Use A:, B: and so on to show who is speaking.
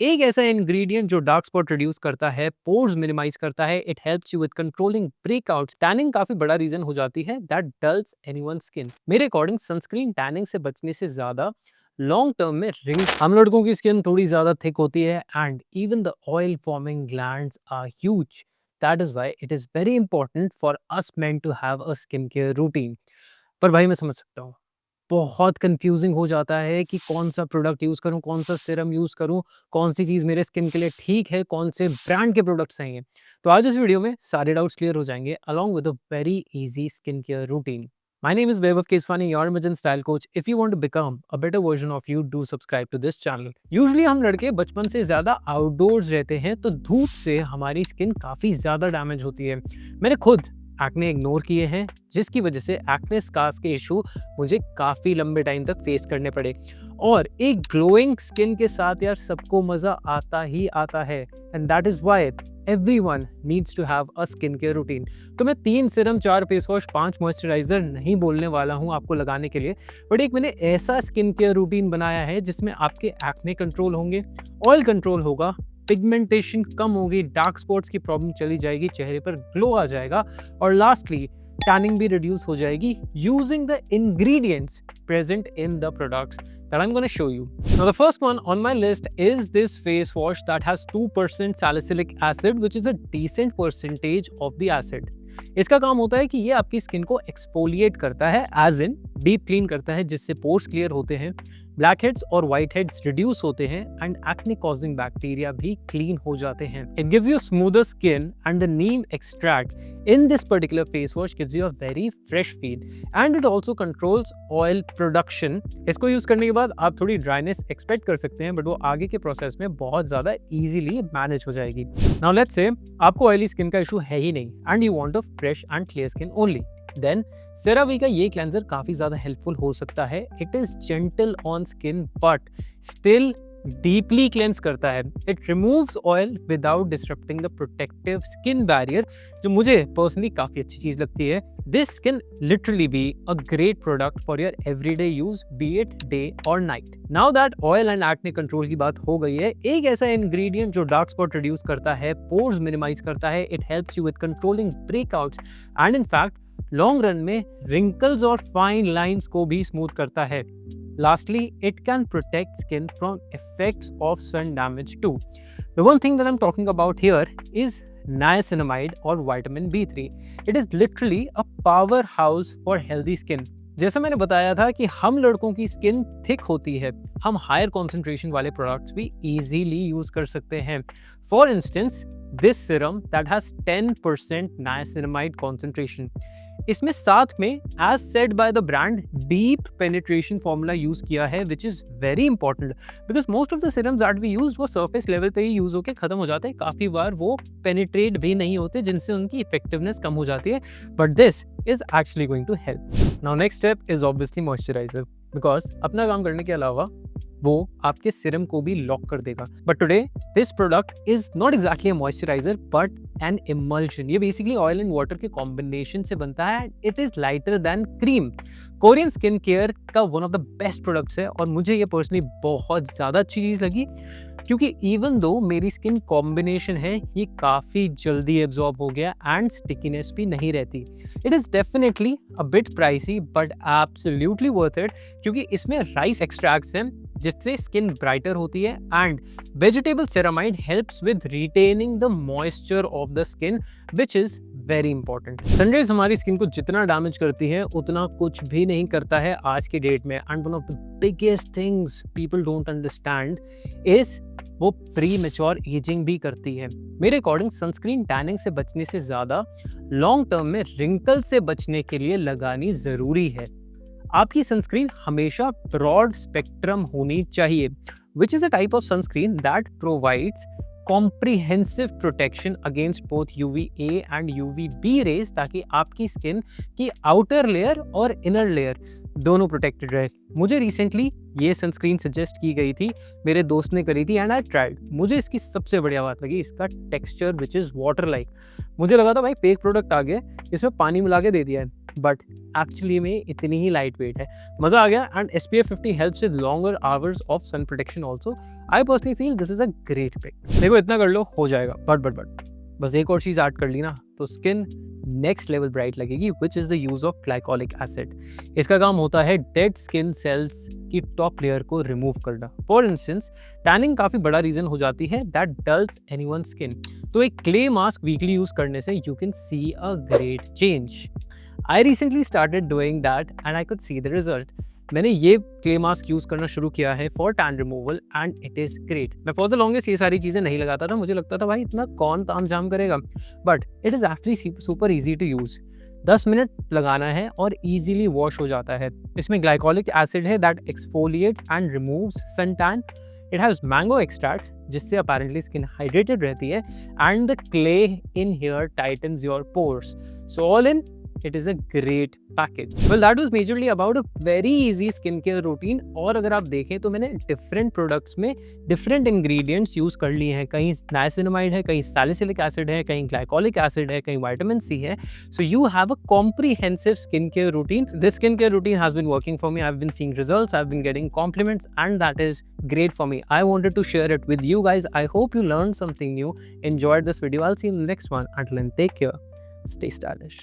A: एक ऐसा इंग्रेडिएंट जो डार्क स्पॉट रिड्यूस करता है, पोर्स मिनिमाइज करता है, it helps you with controlling breakouts. Tanning काफी बड़ा रीजन हो जाती है दैट डल्स एनीवन स्किन। मेरे अकॉर्डिंग सनस्क्रीन टैनिंग से बचने से ज्यादा लॉन्ग टर्म में रिंग। हम लड़कों की स्किन थोड़ी ज्यादा थिक होती है and even the oil forming glands are huge. That is why it is very important for us men to have a skin care routine. पर भाई मैं समझ सकता हूँ, बहुत कंफ्यूजिंग हो जाता है कि कौन सा प्रोडक्ट यूज़ करूँ, कौन सा सीरम यूज़ करूँ, कौन सी चीज़ मेरे स्किन के लिए ठीक है, कौन से ब्रांड के प्रोडक्ट्स हैं ये। तो आज इस वीडियो में सारे डाउट्स क्लियर हो जाएंगे along with a very easy skin care routine. My name is Vaibhav Keswani, your image and style coach. If you want to become a better version of you, do subscribe to this channel. Usually हम लड़के बचपन से ज़्यादा outdoors रहते हैं तो धूप से हमारी स्किन काफ़ी ज़्यादा डैमेज होती है। मैंने खुद एक्ने इग्नोर किए हैं जिसकी वजह से एक्ने स्कार्स के इशू मुझे काफ़ी लंबे टाइम तक फेस करने पड़े। और एक ग्लोइंग स्किन के साथ यार सबको मज़ा आता ही आता है and that is why everyone needs to have a skin care routine. तो मैं 3 सीरम, 4 फेस वॉश, 5 मॉइस्चराइजर नहीं बोलने वाला हूँ आपको लगाने के लिए, बट एक मैंने ऐसा स्किन केयर रूटीन बनाया है जिसमें आपके एक्ने कंट्रोल होंगे, ऑयल कंट्रोल होगा, पिगमेंटेशन कम होगी, डार्क स्पॉट्स की प्रॉब्लम चली जाएगी, चेहरे पर ग्लो आ जाएगा और लास्टली टैनिंग भी रिड्यूस हो जाएगी using the ingredients present in the products that I'm going to show you. Now the first one on my list is this face wash that has 2% salicylic acid, which is a decent percentage of the acid. इसका काम होता है कि ये आपकी skin को exfoliate करता है, एज इन डीप क्लीन करता है, जिससे पोर्स क्लियर होते हैं, ब्लैक हेड्स और व्हाइट हेड्स रिड्यूस होते हैं एंड एक्ने कॉजिंग बैक्टीरिया भी क्लीन हो जाते हैं। It gives you smoother skin and the Neem extract in this particular face wash gives you a very fresh feel and it also controls oil production. इसको use करने के बाद आप थोड़ी ड्राइनेस एक्सपेक्ट कर सकते हैं, बट वो आगे के प्रोसेस में बहुत ज्यादा इजीली मैनेज हो जाएगी। नाउ लेट्स से आपको ऑयली स्किन का इशू है ही नहीं and you want a fresh and clear skin only, then CeraVe का ये क्लेंजर काफी ज्यादा हेल्पफुल हो सकता है। It is gentle on skin but still deeply cleanse करता है। It removes oil without disrupting the protective skin barrier, जो मुझे पर्सनली काफी अच्छी चीज लगती है। This can literally be a great product for your everyday use, be it day और night. Now that oil and acne control की बात हो गई है, एक ऐसा इंग्रेडिएंट जो डार्क स्पॉट रिड्यूस करता है, पोर्स मिनिमाइज करता है, it helps you with controlling breakouts and in fact long run में रिंकल्स और फाइन लाइंस को भी स्मूथ करता है। Lastly, it can protect skin from effects of sun damage too. The one thing that I'm talking about here is niacinamide or vitamin B3. It is literally a powerhouse for healthy skin. जैसा मैंने बताया था कि हम लड़कों की skin thick होती है, हम हायर कॉन्सेंट्रेशन वाले प्रोडक्ट्स भी इजीली यूज कर सकते हैं। For instance this serum that has 10% niacinamide concentration, इसमें साथ में as said by the brand deep penetration formula use किया है, which is very important because most of the serums that we use वो surface level पे ही use होकर खत्म हो जाते हैं, काफी बार वो पेनिट्रेट भी नहीं होते, जिनसे उनकी इफेक्टिवनेस कम हो जाती है, but this is actually going to help. Now next step is obviously moisturiser, because अपना काम करने के अलावा वो आपके सीरम को भी लॉक कर देगा। But today this product is not exactly a moisturiser but an emulsion. ये बेसिकली ऑयल एंड वाटर के कॉम्बिनेशन से बनता है। It is lighter than cream. Korean skin care का one of the best products है और मुझे ये पर्सनली बहुत ज्यादा अच्छी चीज लगी, क्योंकि इवन दो मेरी स्किन कॉम्बिनेशन है, ये काफी जल्दी एब्जॉर्ब हो गया एंड स्टिकीनेस भी नहीं रहती। It is definitely a bit pricey but absolutely worth it, क्योंकि इसमें राइस एक्सट्रैक्ट्स हैं जिससे स्किन ब्राइटर होती है and vegetable ceramide helps with retaining the moisture of the skin, which is very important. Sunrise हमारी स्किन को जितना damage करती है उतना कुछ भी नहीं करता है आज की डेट में, and one of the biggest things people don't understand is वो प्री मैच्योर एजिंग भी करती है। मेरे अकॉर्डिंग सनस्क्रीन टैनिंग से बचने से ज्यादा लॉन्ग टर्म में रिंकल से बचने के लिए लगानी जरूरी है। आपकी सनस्क्रीन हमेशा ब्रॉड स्पेक्ट्रम होनी चाहिए, which is a type of sunscreen that provides comprehensive protection against both UVA and UVB rays, ताकि आपकी स्किन की आउटर लेयर और इनर लेयर दोनों प्रोटेक्टेड रहे। मुझे रिसेंटली ये सनस्क्रीन सजेस्ट की गई थी, मेरे दोस्त ने करी थी एंड आई ट्राइड। मुझे इसकी सबसे बढ़िया बात लगी इसका texture, which is water like. मुझे लगा था भाई फेक प्रोडक्ट आ गया, इसमें पानी मिला के दे दिया है, बट एक्चुअली में इतनी ही लाइट वेट है। मज़ा आ गया। And SPF 50 helps with longer hours of sun protection also. I personally feel this is a great pick. देखो इतना कर लो हो जाएगा, बट बस एक और चीज़ ऐड कर ली ना तो स्किन नेक्स्ट लेवल ब्राइट लगेगी, which is the use of glycolic acid. इसका काम होता है डेड स्किन सेल्स की टॉप लेयर को रिमूव करना। फॉर इंस्टेंस टैनिंग काफ़ी बड़ा रीज़न हो जाती है दैट डल्स एनीवन स्किन। तो एक क्ले मास्क वीकली यूज़ करने से you can see a great change. I recently started doing that and I could see the result. मैंने ये क्ले मास्क यूज़ करना शुरू किया है for tan removal and it is great. मैं for the longest ये सारी चीज़ें नहीं लगाता था, मुझे लगता था भाई इतना कौन ताम झाम करेगा, but it is actually super easy to use. 10 minute लगाना है और ईजिली वॉश हो जाता है। इसमें ग्लाइकोलिक एसिड है that exfoliates and removes sun tan. It has mango extract जिससे अपेरेंटली स्किन हाइड्रेटेड रहती है and the clay in here tightens your pores. So all in it is a great package. Well, that was majorly about a very easy skincare routine. और अगर आप देखें तो मैंने different products में different ingredients use कर लिए हैं। कहीं niacinamide है, कहीं salicylic acid है, कहीं glycolic acid है, कहीं vitamin C है। So you have a comprehensive skincare routine. This skincare routine has been working for me. I've been seeing results, I've been getting compliments, and that is great for me. I wanted to share it with you guys. I hope you learned something new, enjoyed this video. I'll see you in the next one. Until then, take care. Stay stylish.